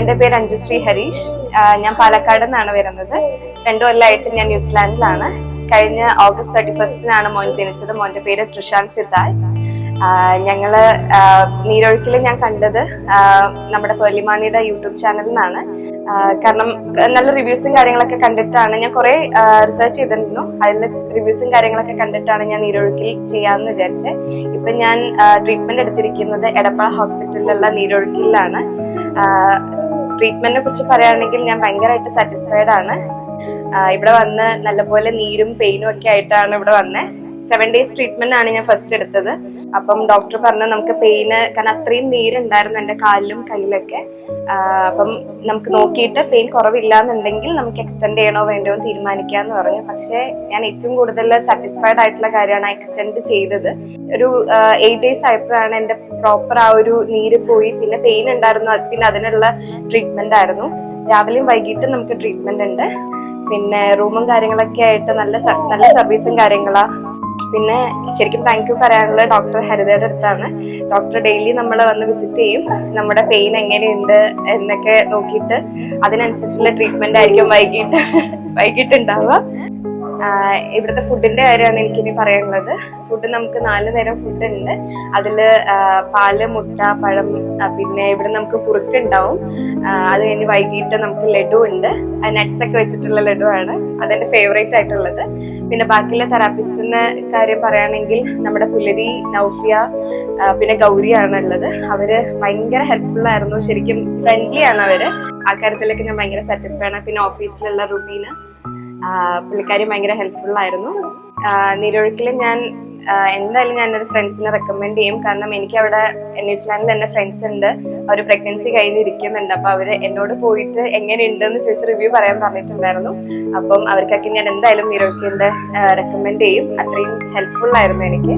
എന്റെ പേര് അഞ്ജുശ്രീ ഹരീഷ്. ഞാൻ പാലക്കാട് നിന്നാണ് വരുന്നത്. 2 കൊല്ലമായിട്ട് ഞാൻ ന്യൂസിലാൻഡിലാണ്. കഴിഞ്ഞ August 31 മോൻ ജനിച്ചത്. മോന്റെ പേര് ട്രിഷാൻ സിദ്ധാർത്ഥ്. ഞങ്ങള് നീരൊഴുക്കില് ഞാൻ കണ്ടത് നമ്മുടെ പേർലിമാണിയുടെ യൂട്യൂബ് ചാനലിൽ നിന്നാണ്. കാരണം നല്ല റിവ്യൂസും കാര്യങ്ങളൊക്കെ കണ്ടിട്ടാണ് ഞാൻ കുറെ റിസർച്ച് ചെയ്തിരുന്നു. അതിൽ റിവ്യൂസും കാര്യങ്ങളൊക്കെ കണ്ടിട്ടാണ് ഞാൻ നീരൊഴുക്കിൽ ചെയ്യാമെന്ന് വിചാരിച്ചത്. ഇപ്പൊ ഞാൻ ട്രീറ്റ്മെന്റ് എടുത്തിരിക്കുന്നത് എടപ്പാൾ ഹോസ്പിറ്റലിലുള്ള നീരൊഴുക്കിലാണ്. ട്രീറ്റ്മെന്റിനെ കുറിച്ച് പറയുകയാണെങ്കിൽ ഞാൻ ഭയങ്കരമായിട്ട് സാറ്റിസ്ഫൈഡ് ആണ്. ഇവിടെ വന്ന് നല്ലപോലെ നീരും പെയിനും ഒക്കെ ആയിട്ടാണ് ഇവിടെ വന്നത്. 7 days ട്രീറ്റ്മെന്റ് ആണ് ഞാൻ ഫസ്റ്റ് എടുത്തത്. അപ്പം ഡോക്ടർ പറഞ്ഞു നമുക്ക് പെയിന്, കാരണം അത്രയും നീരുണ്ടായിരുന്നു എന്റെ കാലിലും കയ്യിലൊക്കെ. അപ്പം നമുക്ക് നോക്കിയിട്ട് പെയിൻ കുറവില്ലാന്നുണ്ടെങ്കിൽ നമുക്ക് എക്സ്റ്റെൻഡ് ചെയ്യണോ വേണ്ടോ എന്ന് തീരുമാനിക്കാന്ന് പറഞ്ഞു. പക്ഷെ ഞാൻ ഏറ്റവും കൂടുതൽ സാറ്റിസ്ഫൈഡ് ആയിട്ടുള്ള കാര്യമാണ് എക്സ്റ്റെൻഡ് ചെയ്തത്. ഒരു 8 days ആയപ്പോഴാണ് എന്റെ പ്രോപ്പർ ആ ഒരു നീര് പോയി. പിന്നെ പെയിൻ ഉണ്ടായിരുന്നു, പിന്നെ അതിനുള്ള ട്രീറ്റ്മെന്റ് ആയിരുന്നു. രാവിലെയും വൈകിട്ടും നമുക്ക് ട്രീറ്റ്മെന്റ് ഉണ്ട്. പിന്നെ റൂമും കാര്യങ്ങളൊക്കെ ആയിട്ട് നല്ല സർവീസും കാര്യങ്ങളാ. പിന്നെ ശരിക്കും താങ്ക് യു പറയാനുള്ളത് ഡോക്ടർ ഹരിതയുടെ അടുത്താണ്. ഡോക്ടർ ഡെയിലി നമ്മളെ വന്ന് വിസിറ്റ് ചെയ്യും. നമ്മുടെ പെയിൻ എങ്ങനെയുണ്ട് എന്നൊക്കെ നോക്കിയിട്ട് അതിനനുസരിച്ചുള്ള ട്രീറ്റ്മെന്റ് ആയിരിക്കും വൈകിട്ട് ഉണ്ടാവുക. ഇവിടുത്തെ ഫുഡിന്റെ കാര്യമാണ് എനിക്കിനി പറയാനുള്ളത്. ഫുഡ് നമുക്ക് 4 നേരം ഫുഡ് ഉണ്ട്. അതില് പാല്, മുട്ട, പഴം, പിന്നെ ഇവിടെ നമുക്ക് കുറുക്ക് ഉണ്ടാവും. അത് കഴിഞ്ഞ് വൈകിട്ട് നമുക്ക് ലഡു ഉണ്ട്. നട്ട്സ് ഒക്കെ വെച്ചിട്ടുള്ള ലഡു ആണ് അതെന്റെ ഫേവറേറ്റ് ആയിട്ടുള്ളത്. പിന്നെ ബാക്കിയുള്ള തെറാപ്പിസ്റ്റിന്റെ കാര്യം പറയുകയാണെങ്കിൽ നമ്മുടെ പുലരി, നൗഫിയ, പിന്നെ ഗൗരിയാണ് ഉള്ളത്. അവര് ഭയങ്കര ഹെൽപ്ഫുൾ ആയിരുന്നു. ശരിക്കും ഫ്രണ്ട്ലി ആണ് അവര്. ആ കാര്യത്തിലൊക്കെ ഞാൻ ഭയങ്കര സാറ്റിസ്ഫൈഡ് ആണ്. പിന്നെ ഓഫീസിലുള്ള റുബീന, പുള്ളിക്കാരി ഭയങ്കര ഹെൽപ്ഫുൾ ആയിരുന്നു. നീരൊഴുക്കിൽ ഞാൻ എന്തായാലും ഞാൻ എൻ്റെ ഫ്രണ്ട്സിനെ റെക്കമെൻഡ് ചെയ്യും. കാരണം എനിക്ക് അവിടെ ന്യൂസിലാൻഡിൽ എൻ്റെ ഫ്രണ്ട്സ് ഉണ്ട്. അവർ പ്രഗ്നൻസി കഴിഞ്ഞിരിക്കുന്നുണ്ട്. അപ്പൊ അവര് എന്നോട് പോയിട്ട് എങ്ങനെയുണ്ടെന്ന് ചോദിച്ച് റിവ്യൂ പറയാൻ പറഞ്ഞിട്ടുണ്ടായിരുന്നു. അപ്പം അവർക്കൊക്കെ ഞാൻ എന്തായാലും നീരൊഴുക്കിന്റെ റെക്കമെൻഡ് ചെയ്യും. അത്രയും ഹെൽപ്ഫുൾ ആയിരുന്നു എനിക്ക്.